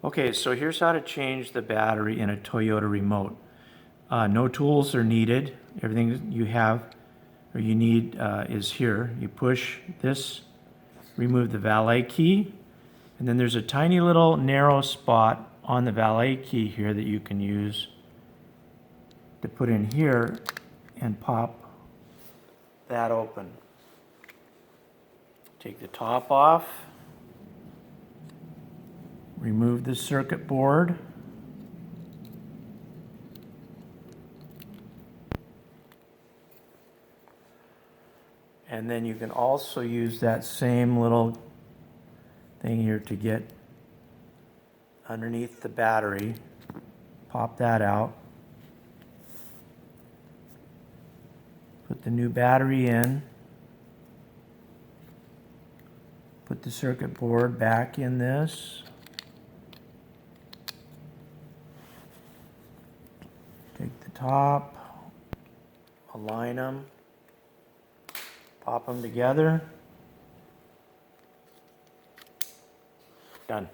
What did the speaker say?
Okay, so here's how to change the battery in a Toyota remote. No tools are needed. Everything you have or you need is here. You push this, remove the valet key, and then there's a tiny little narrow spot on the valet key here that you can use to put in here and pop that open. Take the top off, remove the circuit board, and then you can also use that same little thing here to get underneath the battery. Pop that out. Put the new battery in. Put the circuit board back in this. Take the top, align them, pop them together. Done.